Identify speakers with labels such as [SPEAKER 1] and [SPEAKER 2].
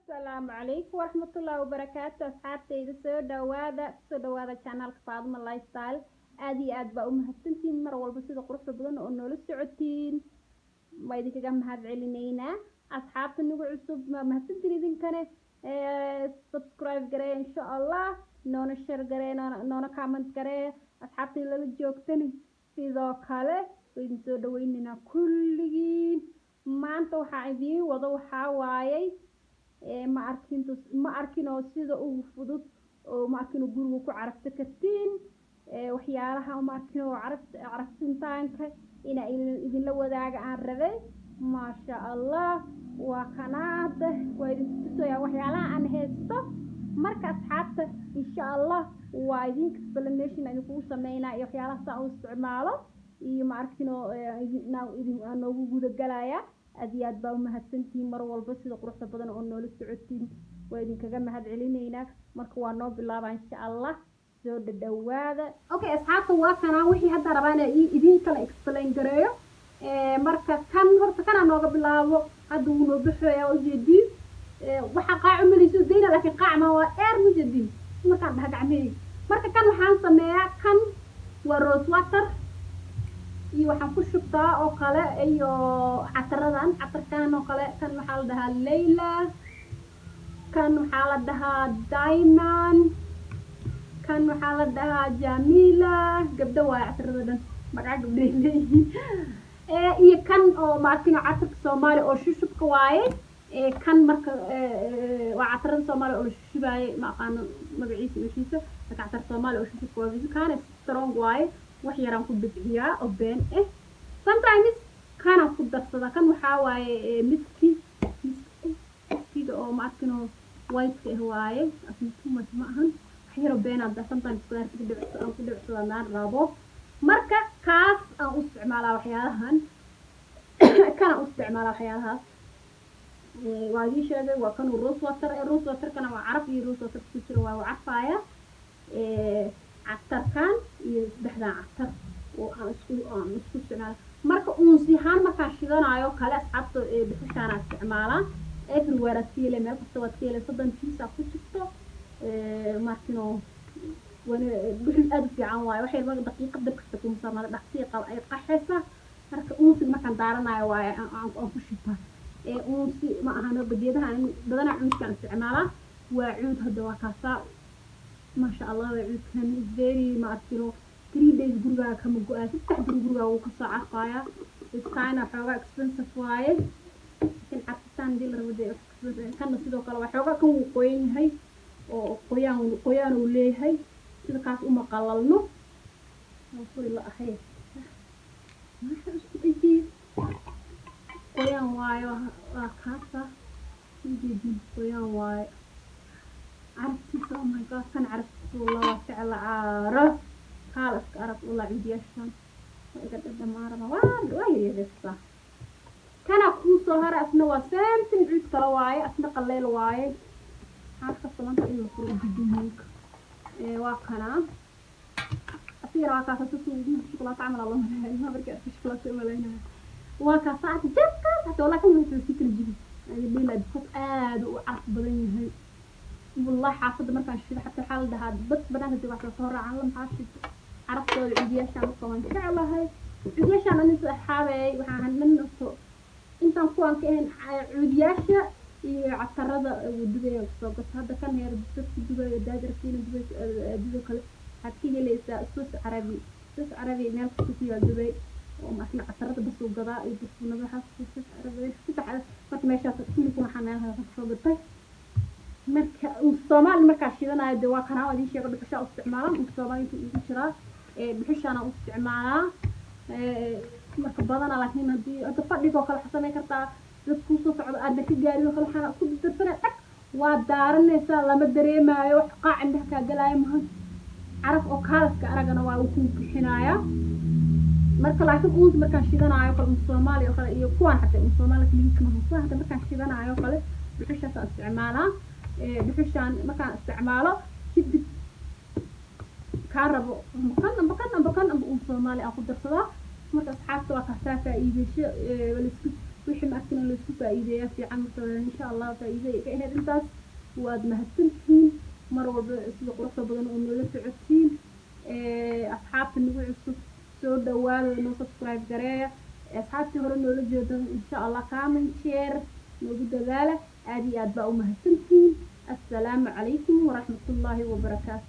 [SPEAKER 1] السلام عليكم ورحمة الله وبركاته أصحابتي سو دوادا channelka Faaduma Lifestyle aad iyo aad baa u mahadsantiin mar walba sida quruxda badan oo noola socotiin waa idinkaga mahad celineynaa asxaabta nagu cusub ma mahadsantiin idinkane subscribe garee insha Allah noona share garee noona comment garee asxaabtii lala joogtani sidoo kale idin soo dhaweynaynaa kulligiin maanta waxaa idiin wado waxaa waayay ma arkin oo sida ugu fudud oo ma arkin guriga ku carafta kartiin waxyaalaha ma arkin oo caraftintaanka ina idin la wadaaga aan rabay maasha Allah waa kanaada waa idin tusaya waxyaalaha aan haysto marka asxaabta insha Allah waa idin explanation idin ku sameynaa iyo waxyaalaha saa u isticmaalo iyo ma arkin oo idin noogu guda galaya aad iyo aad baa u mahadsantiin mar walba sida quruxda badan oo noola socotiin waa idinkaga mahad celineynaa marka waa noo bilaabaa insha Allah soo dhawaada okay asxaabta waa kana wixii hadda rabaan idin kala explain gareeyo marka kan horta kana nooga bilaabo hadda uu noo baxaya oo jeedin waxa qaacu maliso deena laakiin qaac ma waa air mujadin markaan dhaha gacmay marka kan waxaan sameeyaa kan waa rose water iyo waxaan ku shubtaa oo kale iyo catarkan oo kale kan waxa la dhahaa Layla kan waxa la dhahaa Diamond kan waxa la dhahaa Jamila gabdha waa catarada dhan magaca gabdheeyay iyo kan oo markino catarka Soomaali oo shushubka waaye kan marka waa catarada Soomaali oo shushubaay ma aqaan magaciisa catar Soomaali oo shushubka waa kan strong waaye wax yaraan ku bidciyaa oo been sometimes kana ku darsada kan waxa waaye miski oo ma arkino white waaye asinku ma ahan wax yar oo been aad sometimes ku dhibcsan aan rabo marka kaas aan u isticmaalaa waxyaalahan kana u isticmaalaa waxyaalahaas waa idin sheegay waa kan rose water kana waa caraf iyo rose water ku jira waa carfaaya catarkan iyo saddexdan catar oo aan isku isticmaalo marka uunsihaan markaan shidanayo kale asxaabta bixishaan isticmaalaa everywhere aad meel kasta waad ka helaysaa 30 piece ku jirto markino wana bixin aad fiican waaye waxay daqiiqad dab kasta ku musamada dhaqsiiqa ay qaxaysa marka uunsi markaan daaranayo waaye aan ku shitaa uunsi ma ahana badeedaha badana uunsigaan isticmaalaa waa cuud hadda waa kaasa ما شاء الله وعدكن very ما أكله 3 days guriga kama go'aa 3 guriga uu ka soo carfaya iskaana xoogaa expensive waaye in xabtaan dil rabade kana sidoo kale waa xoogaa kan uu qoyan yahay oo qoyaan uu leeyahay sida kaas uma qalalno oo furi la ahay qoyaan waaye waa kaasa intii qoyaan waaye عرفتي oh my god كان عرفت والله فعل عارف خالص عرف والله عندي أشان وقد ما عرفه وايد لسه كان أكون سهرة أثناء وسام تنعيد كرواي أثناء قليل وايد عارفة طبعا إنه المفروض بدونك واقنا أثير واقع خصوصي شوكولاتة عمل الله ما بركة في شوكولاتة ملاينا واقع ساعة جبكة حتى والله كان يسوي الجبن يعني بيلا بخط وعرف بدني هاي والله حافظ مركان شيء حتى الحال ده هذا بس بنات دي واحدة صورة عالم حاشد عرفت العيدية شان طبعا إن شاء الله هاي العيدية شان أنا نسأل حابي وحنا ننصو أنت نكون كأن عيدية يعترض ودبي بس هذا كان هي بس دبي دادر فينا دبي كله حكي لي لسه سوس عربي ناس كتير دبي وما في عترض بس وقضاء بس ونبي سوس عربي فت ما شاف كل يكون حناها صوبتي marka Soomaali marka shidanayo de waa kana wadii sheego bixisha u isticmaalaan Soomaali inta jira bixishana u isticmaalaa marka badana laakiin hadii aad fadhigo kala xasamay kartaa dad ku soo socdo aad ka gaariyo kala xana ku dirfana dhaq waa daaranaysa lama dareemayo wax qaac indaha ka galay ma araf oo kaalska aragana waa uu ku bixinaya marka laakiin uus marka shidanayo kala Soomaali oo kale iyo kuwan xataa Soomaali kaliya ma hada marka shidanayo kale bixisha isticmaalaa بحشان مكان استعماله كده كهرباء مكان أبو صومالي أخذ درسها مرة أصحاب سواء كهسافة إيديش ولا سكت وحي ما caafimaadkana laisku faa'iideeyaa fiican marka insha allah faa'iido ay ka ahayd intaas waad mahadsantihiin mar walba sida quruxda badan oo noola socotiin asxaabta nagu cusub soo dhawaada noo subscribe gareeya asxaabtii hore noola jeedan insha allah comment share noogu dadaala aad iyo aad baa u mahadsantihiin assalaamu calaykum waraxmatullaahi wabarakaatu